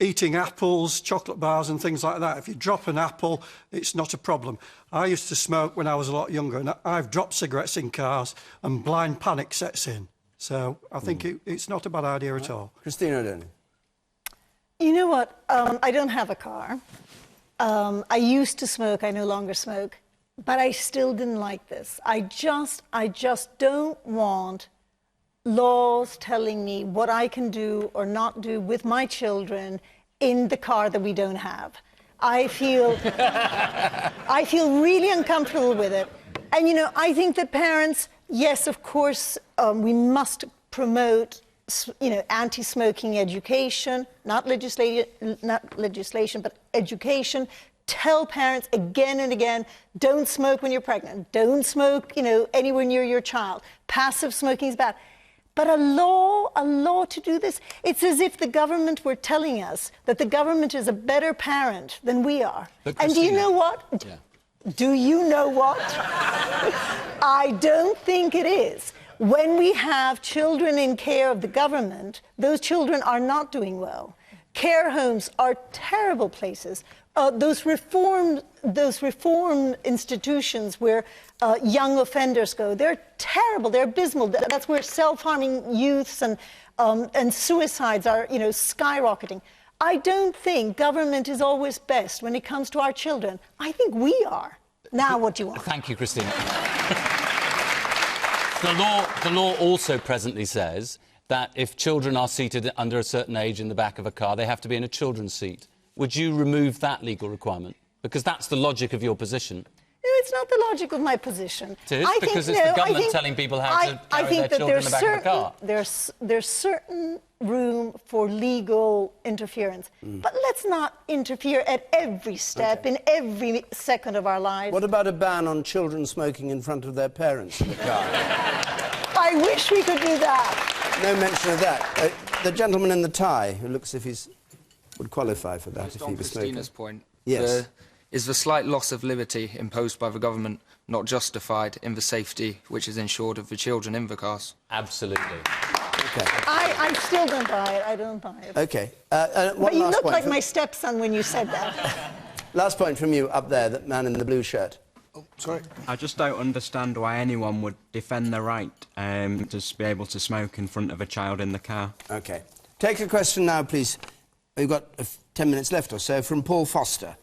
eating apples, chocolate bars and things like that. If you drop an apple, it's not a problem. I used to smoke when I was a lot younger, and I've dropped cigarettes in cars and blind panic sets in. So I think it's not a bad idea at all. Cristina, Odone. You know what? I don't have a car. I used to smoke. I no longer smoke. But I still didn't like this. I just don't want laws telling me what I can do or not do with my children in the car that we don't have. I feel really uncomfortable with it. And, you know, I think that parents, yes, of course, we must promote, you know, anti-smoking education, not legislation, but education. Tell parents again and again, don't smoke when you're pregnant. Don't smoke, you know, anywhere near your child. Passive smoking is bad. But a law to do this, it's as if the government were telling us that the government is a better parent than we are. And do you know what? Yeah. Do you know what? I don't think it is. When we have children in care of the government, those children are not doing well. Care homes are terrible places. Those reform institutions where young offenders go, they're terrible, they're abysmal. That's where self-harming youths and suicides are, you know, skyrocketing. I don't think government is always best when it comes to our children. I think we are. Now, what do you want? Thank you, Cristina. The law also presently says that if children are seated under a certain age in the back of a car, they have to be in a children's seat. Would you remove that legal requirement? Because that's the logic of your position. No, it's not the logic of my position. It is, because it's the government telling people how to carry their children in the back of a car. There's certain room for legal interference. But let's not interfere at every step, in every second of our lives. What about a ban on children smoking in front of their parents in the car? I I wish we could do that. No mention of that. The gentleman in the tie, who looks as if he would qualify for that if he was smoking. Christina's point. Yes. Is the slight loss of liberty imposed by the government not justified in the safety which is ensured of the children in the cars? Absolutely. Okay. I still don't buy it. I don't buy it. Okay. But you look like my stepson when you said that. Last point from you up there, that man in the blue shirt. Oh, sorry. I just don't understand why anyone would defend the right to be able to smoke in front of a child in the car. Okay. Take a question now, please. We've got 10 minutes left or so from Paul Foster.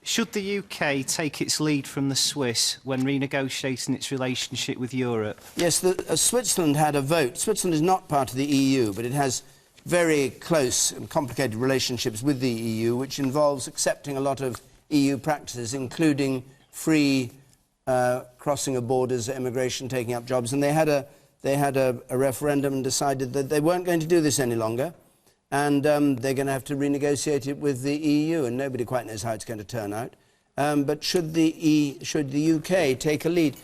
Should the UK take its lead from the Swiss when renegotiating its relationship with Europe? Yes, Switzerland had a vote. Switzerland is not part of the EU, but it has very close and complicated relationships with the EU, which involves accepting a lot of EU practices, including free crossing of borders, immigration, taking up jobs. And they had a referendum and decided that they weren't going to do this any longer. And they're going to have to renegotiate it with the EU, and nobody quite knows how it's going to turn out. But should the UK take a lead?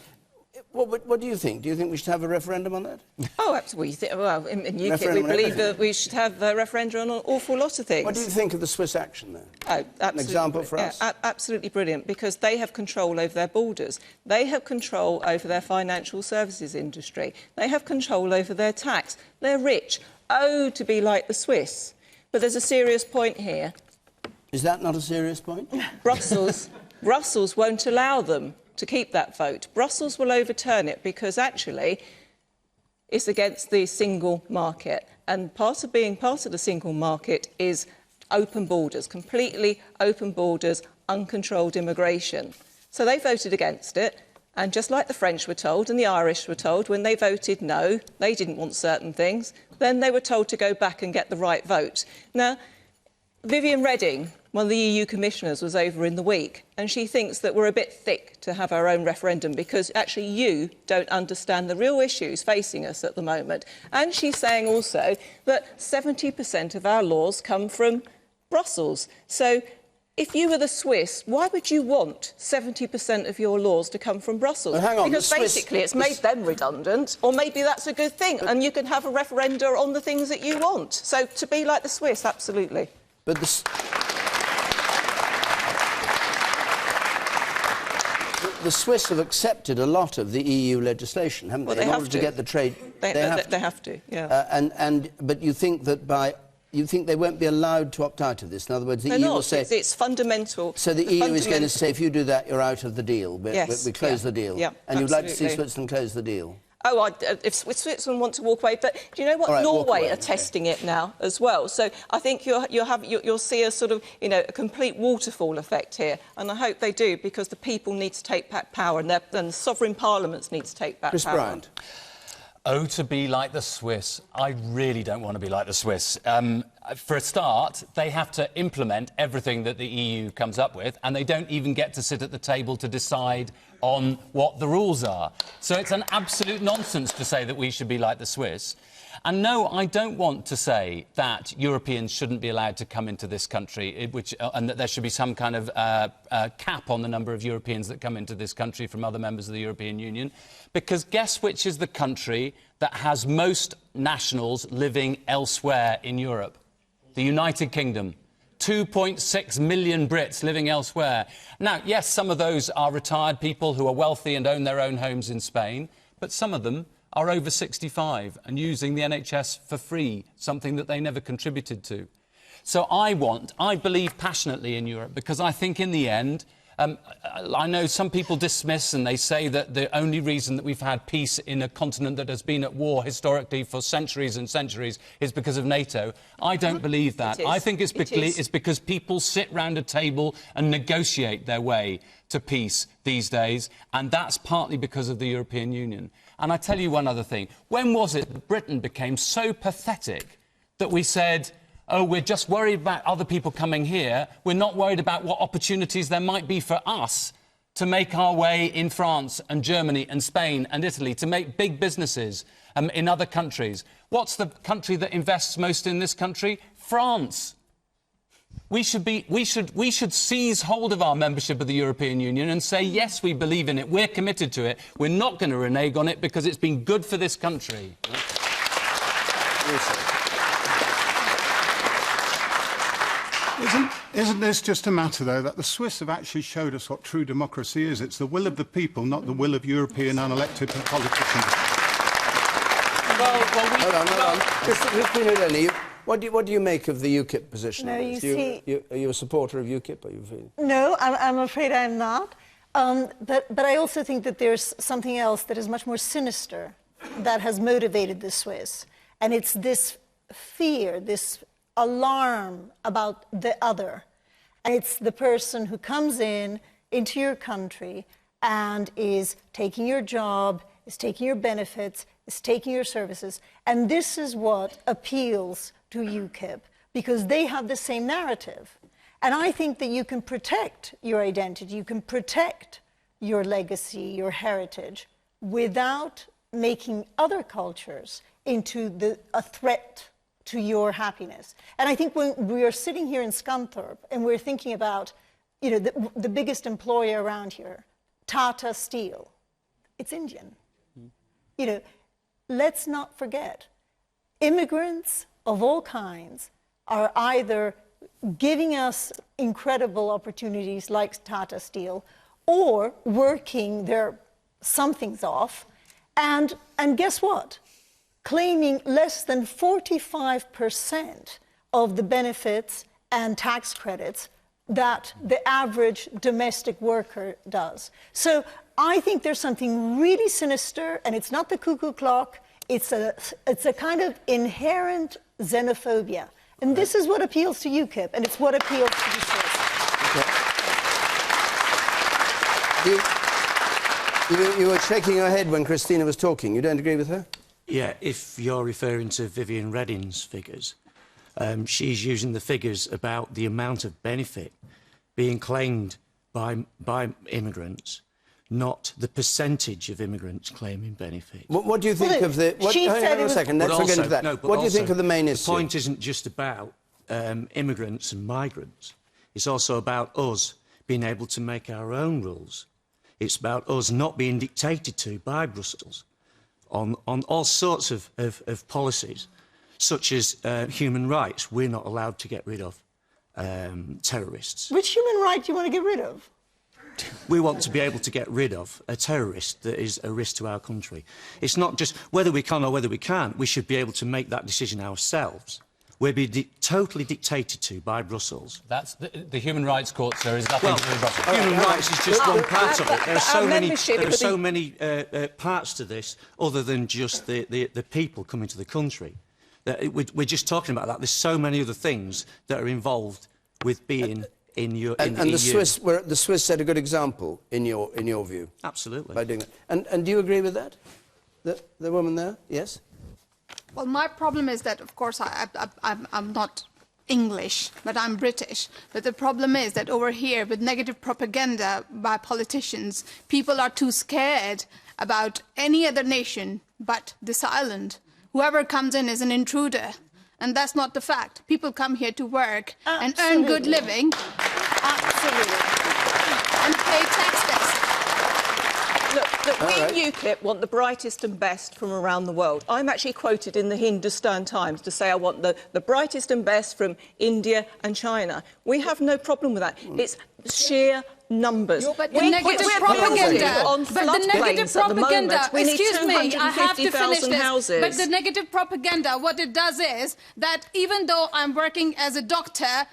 What do you think? Do you think we should have a referendum on that? Oh, absolutely. Well, in UKIP, we believe that we should have a referendum on an awful lot of things. What do you think of the Swiss action, though? Oh, an example for us? Absolutely brilliant, because they have control over their borders. They have control over their financial services industry. They have control over their tax. They're rich. Oh, to be like the Swiss. But there's a serious point here. Is that not a serious point? Brussels won't allow them to keep that vote. Brussels will overturn it because actually it's against the single market. And part of being part of the single market is open borders, completely open borders, uncontrolled immigration. So they voted against it. And just like the French were told and the Irish were told, when they voted no, they didn't want certain things, then they were told to go back and get the right vote. Now, Viviane Reding, one of the EU commissioners, was over in the week, and she thinks that we're a bit thick to have our own referendum because actually you don't understand the real issues facing us at the moment. And she's saying also that 70% of our laws come from Brussels. So if you were the Swiss, why would you want 70% of your laws to come from Brussels? Well, hang on, because basically it's made them redundant, or maybe that's a good thing, and you can have a referendum on the things that you want. So to be like the Swiss, absolutely. But the Swiss have accepted a lot of the EU legislation, haven't they? In order to get the trade, they have to. Yeah. But you think that you think they won't be allowed to opt out of this? In other words, the EU will say... It's fundamental. So the EU is going to say, if you do that, you're out of the deal. Yes. We close the deal. Yeah, and you'd like to see Switzerland close the deal? Oh, if Switzerland want to walk away, but do you know what? Right, Norway are testing it now as well. So I think you'll see a sort of, a complete waterfall effect here, and I hope they do, because the people need to take back power, and the sovereign parliaments need to take back Chris power. Bryant. Oh, to be like the Swiss. I really don't want to be like the Swiss. For a start, they have to implement everything that the EU comes up with, and they don't even get to sit at the table to decide on what the rules are. So it's an absolute nonsense to say that we should be like the Swiss. And no, I don't want to say that Europeans shouldn't be allowed to come into this country, and that there should be some kind of cap on the number of Europeans that come into this country from other members of the European Union. Because guess which is the country that has most nationals living elsewhere in Europe? The United Kingdom. 2.6 million Brits living elsewhere. Now, yes, some of those are retired people who are wealthy and own their own homes in Spain, but some of them are over 65 and using the NHS for free, something that they never contributed to. So I believe passionately in Europe, because I think in the end, I know some people dismiss and they say that the only reason that we've had peace in a continent that has been at war historically for centuries and centuries is because of NATO. I don't believe that. I think it's because people sit round a table and negotiate their way to peace these days, and that's partly because of the European Union. And I tell you one other thing. When was it that Britain became so pathetic that we said, oh, we're just worried about other people coming here. We're not worried about what opportunities there might be for us to make our way in France and Germany and Spain and Italy, to make big businesses in other countries. What's the country that invests most in this country? France. We should seize hold of our membership of the European Union and say, yes, we believe in it, we're committed to it, we're not going to renege on it because it's been good for this country. Isn't this just a matter, though, that the Swiss have actually showed us what true democracy is? It's the will of the people, not the will of European unelected politicians. Hold on. Cristina Odone, what do you make of the UKIP position? No, on this? Are you a supporter of UKIP? Are you feeling? No, I'm afraid I'm not. But I also think that there's something else that is much more sinister that has motivated the Swiss. And it's this fear, this alarm about the other. And it's the person who comes into your country and is taking your job, is taking your benefits, is taking your services. And this is what appeals to UKIP, because they have the same narrative. And I think that you can protect your identity, you can protect your legacy, your heritage, without making other cultures into a threat to your happiness. And I think when we are sitting here in Scunthorpe and we're thinking about, you know, the biggest employer around here, Tata Steel, it's Indian. You know, let's not forget, immigrants of all kinds are either giving us incredible opportunities like Tata Steel or working their somethings off. And guess what? Claiming less than 45% of the benefits and tax credits that the average domestic worker does. So I think there's something really sinister, and it's not the cuckoo clock, it's a kind of inherent xenophobia. And this is what appeals to UKIP, and it's what appeals to the Swiss. Okay. You were shaking your head when Cristina was talking. You don't agree with her? Yeah, if you're referring to Viviane Reding's figures, she's using the figures about the amount of benefit being claimed by immigrants, not the percentage of immigrants claiming benefit. What do you think of the... hang on a second, let's get into that. What do you think of the main issue? The point isn't just about immigrants and migrants. It's also about us being able to make our own rules. It's about us not being dictated to by Brussels on all sorts of policies, such as human rights. We're not allowed to get rid of terrorists. Which human right do you want to get rid of? We want to be able to get rid of a terrorist that is a risk to our country. It's not just whether we can or whether we can't. We should be able to make that decision ourselves. We're being totally dictated to by Brussels. That's the Human Rights Court, sir, is nothing to do with Brussels. Human rights is just one part of it. There are so many parts to this, other than just the people coming to the country. We're just talking about that. There's so many other things that are involved with being in the EU. The Swiss set a good example in your view. Absolutely. By doing that. And do you agree with that? The woman there? Yes. Well, my problem is that, of course, I'm not English, but I'm British. But the problem is that over here, with negative propaganda by politicians, people are too scared about any other nation but this island. Whoever comes in is an intruder. And that's not the fact. People come here to work and earn good living. Absolutely. And pay taxes. Look, we in UKIP want the brightest and best from around the world. I'm actually quoted in the Hindustan Times to say I want the brightest and best from India and China. We have no problem with that. It's sheer numbers. But the negative propaganda, excuse me, I have to finish this. But the negative propaganda, what it does is that even though I'm working as a doctor,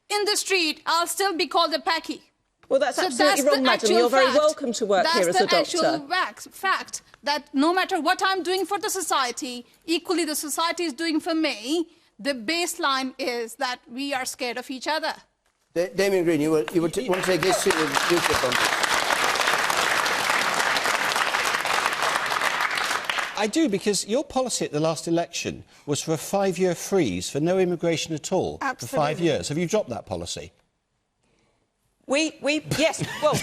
in the street, I'll still be called a Paki. Well, that's absolutely wrong, madam. You're very welcome to work here as a doctor. That's the actual fact that no matter what I'm doing for the society, equally the society is doing for me, the baseline is that we are scared of each other. Damian Green, you want to take issue with UKIP on this? I do, because your policy at the last election was for a 5-year freeze for no immigration at all. Absolutely. For 5 years. Have you dropped that policy? Yes, well,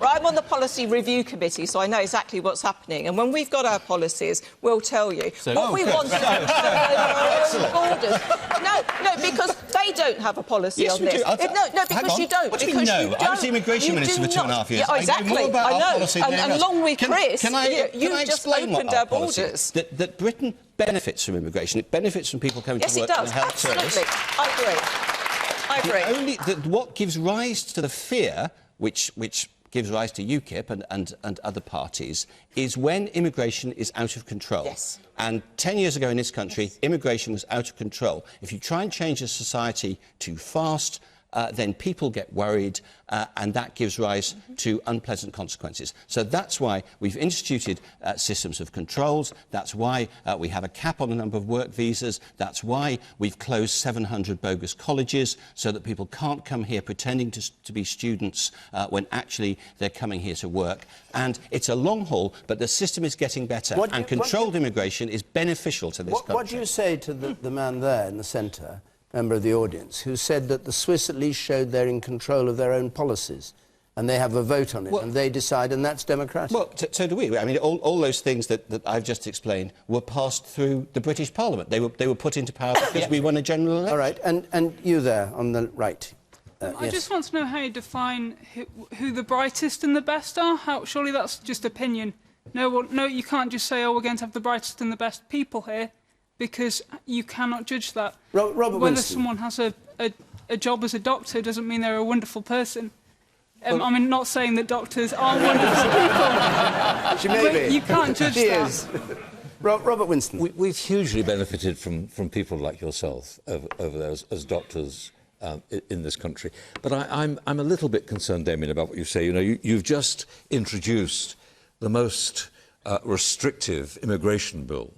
I'm on the policy review committee, so I know exactly what's happening. And when we've got our policies, we'll tell you. What we want is to control our own borders. No, because they don't have a policy on this. No, because you don't. What do you mean, no? I was the immigration minister for 2.5 years. Yeah, exactly. I know. And along with Chris, you've just opened our borders. That Britain benefits from immigration. It benefits from people coming to work in the health service. I agree. What gives rise to the fear, which gives rise to UKIP and other parties, is when immigration is out of control. Yes. And 10 years ago in this country, immigration was out of control. If you try and change a society too fast, then people get worried, and that gives rise to unpleasant consequences. So that's why we've instituted systems of controls. That's why we have a cap on the number of work visas. That's why we've closed 700 bogus colleges so that people can't come here pretending to be students when actually they're coming here to work. And it's a long haul, but the system is getting better. Controlled immigration is beneficial to this country. What do you say to the man there in the centre, member of the audience, who said that the Swiss at least showed they're in control of their own policies and they have a vote on it and they decide, and that's democratic? Well, so do we. I mean, all those things that I've just explained were passed through the British Parliament. They were put into power because we won a general election. All right, and you there on the right. I just want to know how you define who the brightest and the best are. Surely that's just opinion. No, you can't just say, oh, we're going to have the brightest and the best people here, because you cannot judge that. Robert Whether Winston. someone has a job as a doctor doesn't mean they're a wonderful person. I mean, not saying that doctors aren't wonderful people. She may be. You can't judge She that. is. Robert Winston. We've hugely benefited from people like yourself over there as doctors in this country. But I'm a little bit concerned, Damian, about what you say. You know, you've just introduced the most restrictive immigration bill.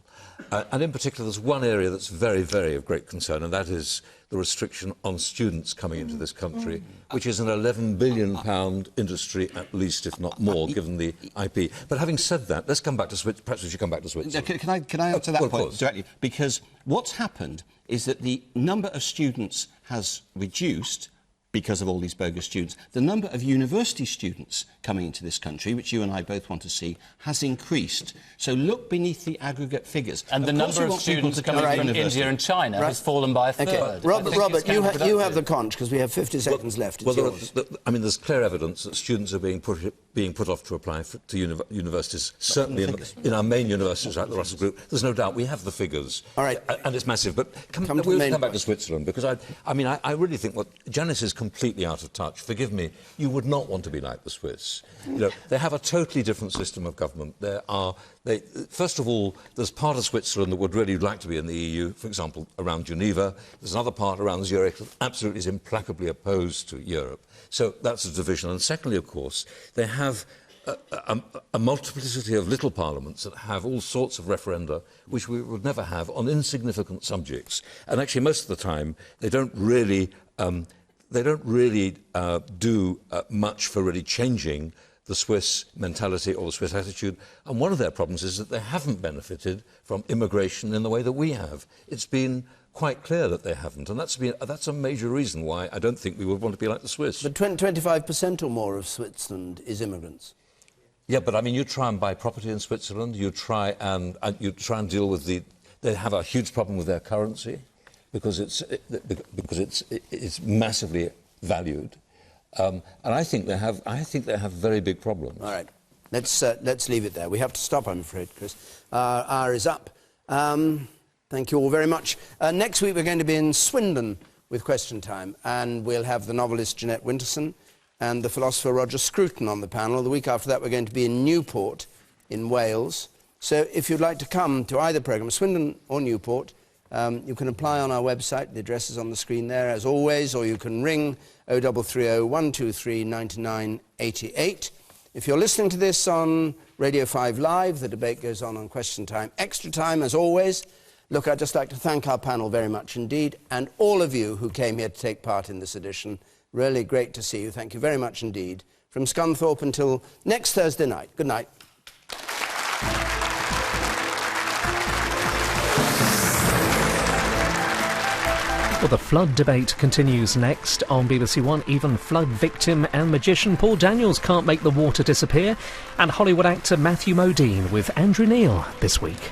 And in particular, there's one area that's very, very of great concern, and that is the restriction on students coming into this country, which is an £11 billion industry, at least, if not more, given the IP. But having said that, let's come back to Switzerland. Perhaps we should come back to Switzerland. Can I answer that point directly? Because what's happened is that the number of students has reduced because of all these bogus students. The number of university students coming into this country, which you and I both want to see, has increased. So look beneath the aggregate figures. And the number of students coming from India and China has fallen by a third. Okay. Robert, you have the conch, because we have 50 seconds left. I mean, there's clear evidence that students are being put off to apply to universities, certainly in our main universities, like the Russell Group. There's no doubt we have the figures. All right. And it's massive. But we'll come back to Switzerland, because I really think what Janice is completely out of touch. Forgive me, you would not want to be like the Swiss. You know, they have a totally different system of government. First of all, there's part of Switzerland that would really like to be in the EU, for example, around Geneva. There's another part around Zurich that absolutely is implacably opposed to Europe. So that's a division. And secondly, of course, they have a multiplicity of little parliaments that have all sorts of referenda, which we would never have on insignificant subjects. And actually, most of the time, they don't really do much for really changing the Swiss mentality or the Swiss attitude. And one of their problems is that they haven't benefited from immigration in the way that we have. It's been quite clear that they haven't, and that's a major reason why I don't think we would want to be like the Swiss. But 25% or more of Switzerland is immigrants. Yeah, but I mean, you try and buy property in Switzerland. You try and deal with They have a huge problem with their currency because it's massively valued, and I think they have very big problems. All right, let's leave it there. We have to stop, I'm afraid, Chris. Our hour is up. Thank you all very much. Next week we're going to be in Swindon with Question Time, and we'll have the novelist Jeanette Winterson and the philosopher Roger Scruton on the panel. The week after that we're going to be in Newport in Wales. So if you'd like to come to either programme, Swindon or Newport, you can apply on our website. The address is on the screen there, as always, or you can ring 0330 123 9988. If you're listening to this on Radio 5 Live, the debate goes on Question Time. Extra time, as always. Look, I'd just like to thank our panel very much indeed, and all of you who came here to take part in this edition. Really great to see you. Thank you very much indeed. From Scunthorpe until next Thursday night. Good night. Well, The flood debate continues next on BBC One. Even flood victim and magician Paul Daniels can't make the water disappear. And Hollywood actor Matthew Modine with Andrew Neil this week.